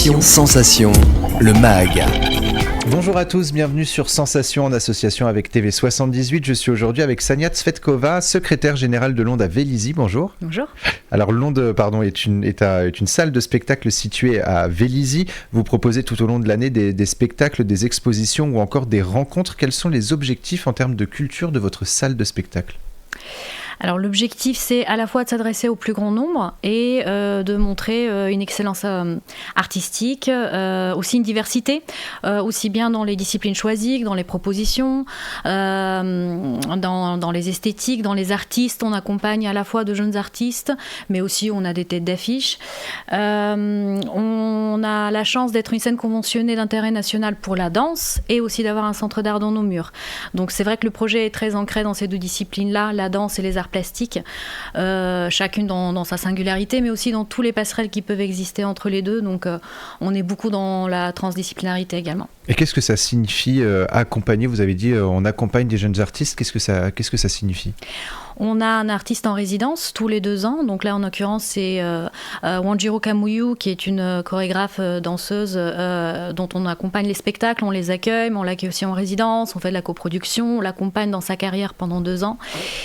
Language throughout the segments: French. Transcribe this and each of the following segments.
Sensation, le MAG. Bonjour à tous, bienvenue sur Sensation en association avec TV78. Je suis aujourd'hui avec Sania Tsvetkova, secrétaire générale de Londe à Vélizy. Bonjour. Bonjour. Alors Londe est une salle de spectacle située à Vélizy. Vous proposez tout au long de l'année des spectacles, des expositions ou encore des rencontres. Quels sont les objectifs en termes de culture de votre salle de spectacle ? Alors l'objectif, c'est à la fois de s'adresser au plus grand nombre et de montrer une excellence artistique, aussi une diversité, aussi bien dans les disciplines choisies que dans les propositions, dans les esthétiques, dans les artistes. On accompagne à la fois de jeunes artistes, mais aussi on a des têtes d'affiche. On a la chance d'être une scène conventionnée d'intérêt national pour la danse et aussi d'avoir un centre d'art dans nos murs. Donc c'est vrai que le projet est très ancré dans ces deux disciplines-là, la danse et les arts plastiques, chacune dans sa singularité, mais aussi dans tous les passerelles qui peuvent exister entre les deux. Donc on est beaucoup dans la transdisciplinarité également. Et qu'est-ce que ça signifie accompagner ? Vous avez dit on accompagne des jeunes artistes. Qu'est-ce que ça signifie ? On a un artiste en résidence tous les 2 ans. Donc là, en l'occurrence, c'est Wanjiro Kamuyu, qui est une chorégraphe danseuse dont on accompagne les spectacles, on les accueille, mais on l'accueille aussi en résidence, on fait de la coproduction, on l'accompagne dans sa carrière pendant 2 ans.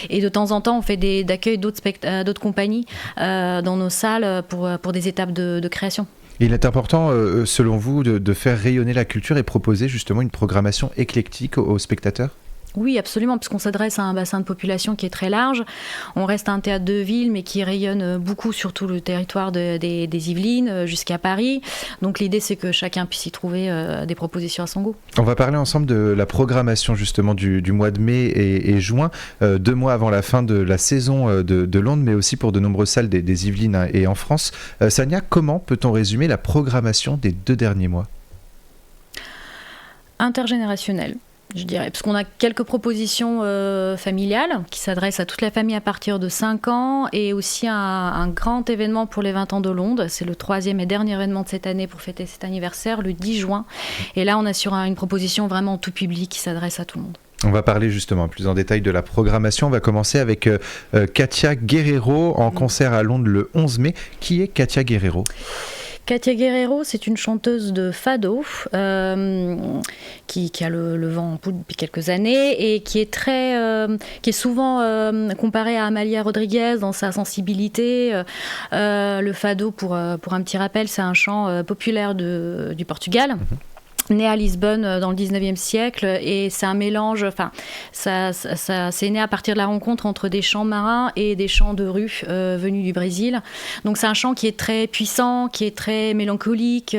Et de temps en temps, on fait d'accueil d'autres compagnies dans nos salles pour des étapes de création. Il est important, selon vous, de faire rayonner la culture et proposer justement une programmation éclectique aux spectateurs ? Oui, absolument, puisqu'on s'adresse à un bassin de population qui est très large. On reste un théâtre de ville, mais qui rayonne beaucoup sur tout le territoire des Yvelines, jusqu'à Paris. Donc l'idée, c'est que chacun puisse y trouver des propositions à son goût. On va parler ensemble de la programmation justement du mois de mai et juin, 2 mois avant la fin de la saison de Londe, mais aussi pour de nombreuses salles des Yvelines et en France. Sania, comment peut-on résumer la programmation des 2 derniers mois ? Intergénérationnelle, je dirais, parce qu'on a quelques propositions familiales qui s'adressent à toute la famille à partir de 5 ans et aussi un grand événement pour les 20 ans de Londe. C'est le 3e et dernier événement de cette année pour fêter cet anniversaire, le 10 juin. Et là, on a sur une proposition vraiment tout public qui s'adresse à tout le monde. On va parler justement plus en détail de la programmation. On va commencer avec Katia Guerrero en concert à Londe le 11 mai. Qui est Katia Guerrero ? Katia Guerrero, c'est une chanteuse de fado qui a le vent en poupe depuis quelques années et qui est souvent comparée à Amalia Rodriguez dans sa sensibilité. Le fado, pour un petit rappel, c'est un chant populaire du Portugal. Né à Lisbonne dans le 19e siècle, et c'est un mélange, ça c'est né à partir de la rencontre entre des chants marins et des chants de rue venus du Brésil. Donc c'est un chant qui est très puissant, qui est très mélancolique,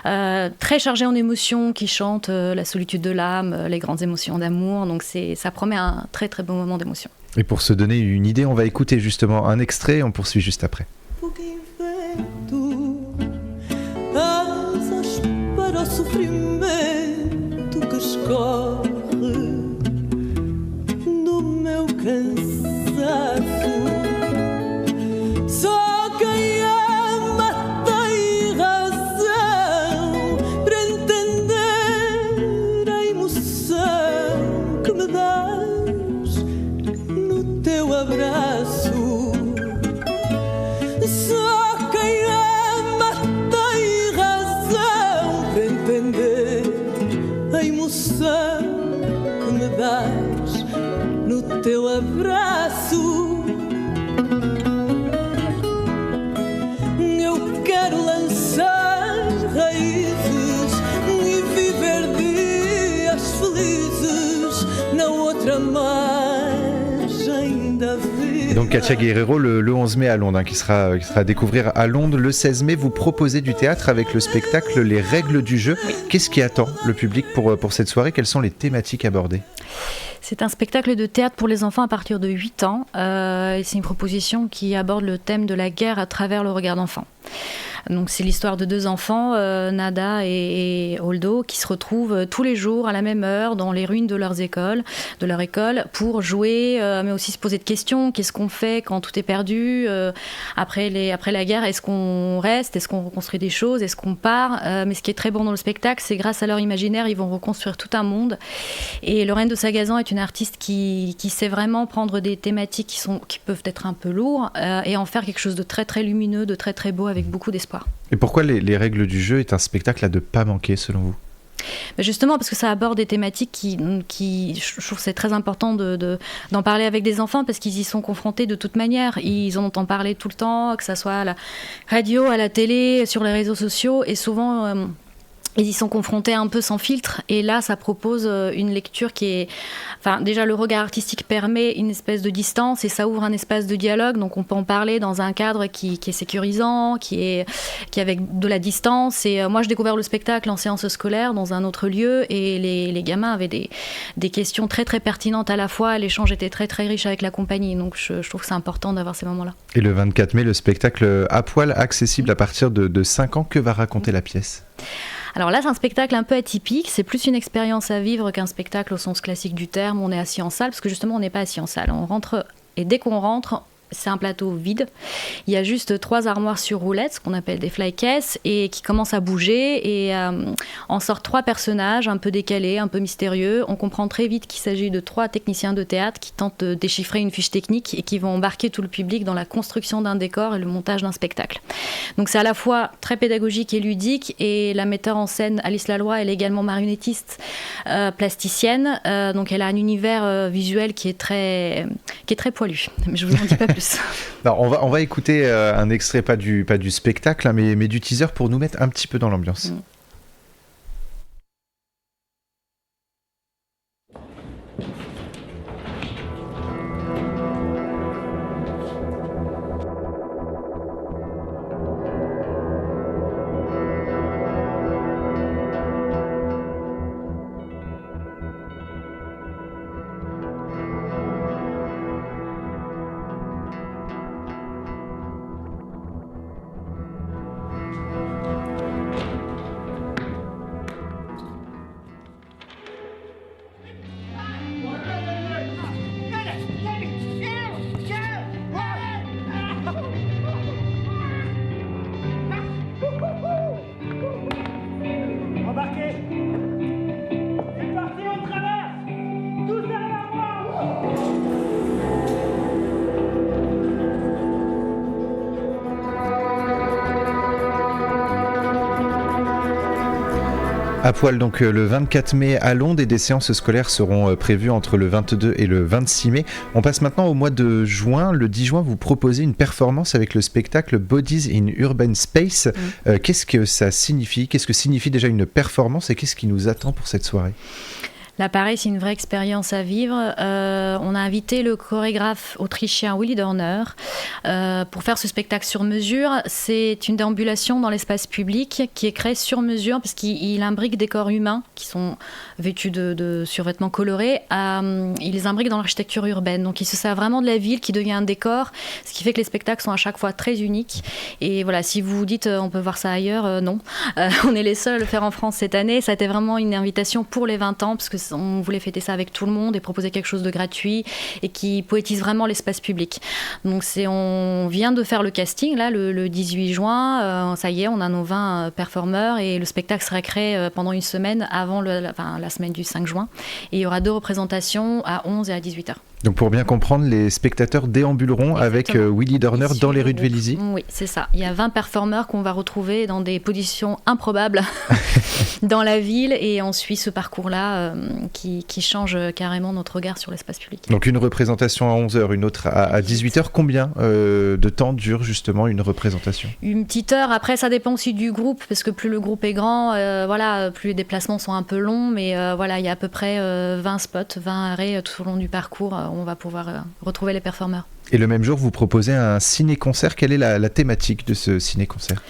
très chargé en émotions, qui chante la solitude de l'âme, les grandes émotions d'amour. Donc ça promet un très très bon moment d'émotion. Et pour se donner une idée, on va écouter justement un extrait, on poursuit juste après. Para o sofrimento que escorre do meu cansaço. Só quem ama tem razão para entender a emoção que me dás no teu abraço. Que me dás no teu abraço. Eu quero lançar raízes e viver dias felizes na outra margem da vida. Donc Katia Guerrero le 11 mai à Londe, qui sera à découvrir à Londe. Le 16 mai, vous proposez du théâtre avec le spectacle Les Règles du jeu. Qu'est-ce qui attend le public pour cette soirée ? Quelles sont les thématiques abordées ? C'est un spectacle de théâtre pour les enfants à partir de 8 ans. Et c'est une proposition qui aborde le thème de la guerre à travers le regard d'enfant. Donc c'est l'histoire de 2 enfants, Nada et Holdo, qui se retrouvent tous les jours à la même heure dans les ruines de leur école, pour jouer, mais aussi se poser de questions. Qu'est-ce qu'on fait quand tout est perdu après la guerre? Est-ce qu'on reste? Est-ce qu'on reconstruit des choses? Est-ce qu'on part? Mais ce qui est très bon dans le spectacle, c'est grâce à leur imaginaire, ils vont reconstruire tout un monde. Et Lorraine de Sagazan est une artiste qui sait vraiment prendre des thématiques qui peuvent être un peu lourdes et en faire quelque chose de très très lumineux, de très très beau, avec beaucoup d'espoir. soir. Et pourquoi les règles du jeu est un spectacle à ne pas manquer selon vous ? Justement parce que ça aborde des thématiques qui je trouve que c'est très important d'en parler avec des enfants parce qu'ils y sont confrontés de toute manière. Ils en entendent parler tout le temps, que ça soit à la radio, à la télé, sur les réseaux sociaux et souvent... ils y sont confrontés un peu sans filtre et là ça propose une lecture qui est... Enfin déjà le regard artistique permet une espèce de distance et ça ouvre un espace de dialogue donc on peut en parler dans un cadre qui est sécurisant, qui est avec de la distance et moi je découvre le spectacle en séance scolaire dans un autre lieu et les gamins avaient des questions très très pertinentes à la fois, l'échange était très très riche avec la compagnie donc je trouve que c'est important d'avoir ces moments-là. Et le 24 mai le spectacle À poil accessible à partir de 5 ans, que va raconter la pièce ? Alors là, c'est un spectacle un peu atypique. C'est plus une expérience à vivre qu'un spectacle au sens classique du terme. On est assis en salle, parce que justement, on n'est pas assis en salle. On rentre, et dès qu'on rentre, c'est un plateau vide. Il y a juste 3 armoires sur roulettes, ce qu'on appelle des fly cases, et qui commencent à bouger. Et en sortent 3 personnages un peu décalés, un peu mystérieux. On comprend très vite qu'il s'agit de 3 techniciens de théâtre qui tentent de déchiffrer une fiche technique et qui vont embarquer tout le public dans la construction d'un décor et le montage d'un spectacle. Donc c'est à la fois très pédagogique et ludique. Et la metteur en scène, Alice Laloy, elle est également marionnettiste, plasticienne. Donc elle a un univers visuel qui est très poilu. Mais je vous en dis pas plus. Alors, on va écouter un extrait, pas du spectacle, hein, mais du teaser pour nous mettre un petit peu dans l'ambiance. À poil donc le 24 mai à Londres et des séances scolaires seront prévues entre le 22 et le 26 mai. On passe maintenant au mois de juin. Le 10 juin, vous proposez une performance avec le spectacle Bodies in Urban Space. Qu'est-ce que ça signifie ? Qu'est-ce que signifie déjà une performance et qu'est-ce qui nous attend pour cette soirée ? Là, pareil, c'est une vraie expérience à vivre. On a invité le chorégraphe autrichien Willy Dorner pour faire ce spectacle sur mesure. C'est une déambulation dans l'espace public qui est créée sur mesure parce qu'il imbrique des corps humains qui sont vêtus de survêtements colorés. Il les imbrique dans l'architecture urbaine. Donc, il se sert vraiment de la ville qui devient un décor, ce qui fait que les spectacles sont à chaque fois très uniques. Et voilà, si vous vous dites on peut voir ça ailleurs, non. On est les seuls à le faire en France cette année. Ça a été vraiment une invitation pour les 20 ans parce que on voulait fêter ça avec tout le monde et proposer quelque chose de gratuit et qui poétise vraiment l'espace public. Donc on vient de faire le casting là le 18 juin, ça y est, on a nos 20 performeurs et le spectacle sera créé pendant une semaine avant la semaine du 5 juin et il y aura 2 représentations à 11 et à 18h. Donc pour bien comprendre, les spectateurs déambuleront avec Willy Dorner dans les rues de Vélizy. Oui, c'est ça. Il y a 20 performeurs qu'on va retrouver dans des positions improbables dans la ville et on suit ce parcours-là qui change carrément notre regard sur l'espace public. Donc une représentation à 11h, une autre à 18h. Combien de temps dure justement une représentation ? Une petite heure. Après, ça dépend aussi du groupe parce que plus le groupe est grand, plus les déplacements sont un peu longs. Mais il y a à peu près 20 spots, 20 arrêts tout au long du parcours. On va pouvoir retrouver les performeurs. Et le même jour, vous proposez un ciné-concert. Quelle est la thématique de ce ciné-concert ?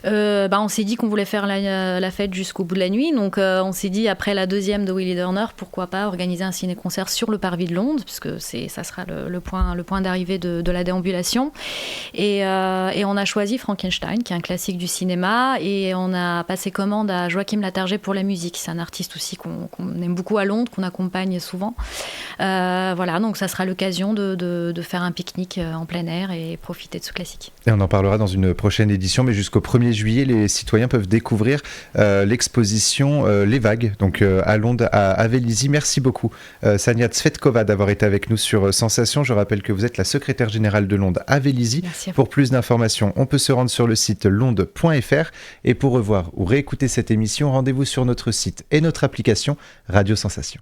On s'est dit qu'on voulait faire la fête jusqu'au bout de la nuit. Donc, on s'est dit, après la 2e de Willy Dorner, pourquoi pas organiser un ciné-concert sur le parvis de Londres, puisque ça sera le point d'arrivée de la déambulation. Et on a choisi Frankenstein, qui est un classique du cinéma. Et on a passé commande à Joachim Latarjet pour la musique. C'est un artiste aussi qu'on aime beaucoup à Londres, qu'on accompagne souvent. Donc ça sera l'occasion de faire un pique-nique en plein air et profiter de ce classique. Et on en parlera dans une prochaine édition, mais jusqu'au 1er 1er juillet, les citoyens peuvent découvrir l'exposition Les Vagues, donc à Londres, à Vélizy. Merci beaucoup, Sania Tsvetkova, d'avoir été avec nous sur Sensation. Je rappelle que vous êtes la secrétaire générale de Londres à Vélizy. Pour plus d'informations, on peut se rendre sur le site londe.fr. Et pour revoir ou réécouter cette émission, rendez-vous sur notre site et notre application Radio Sensation.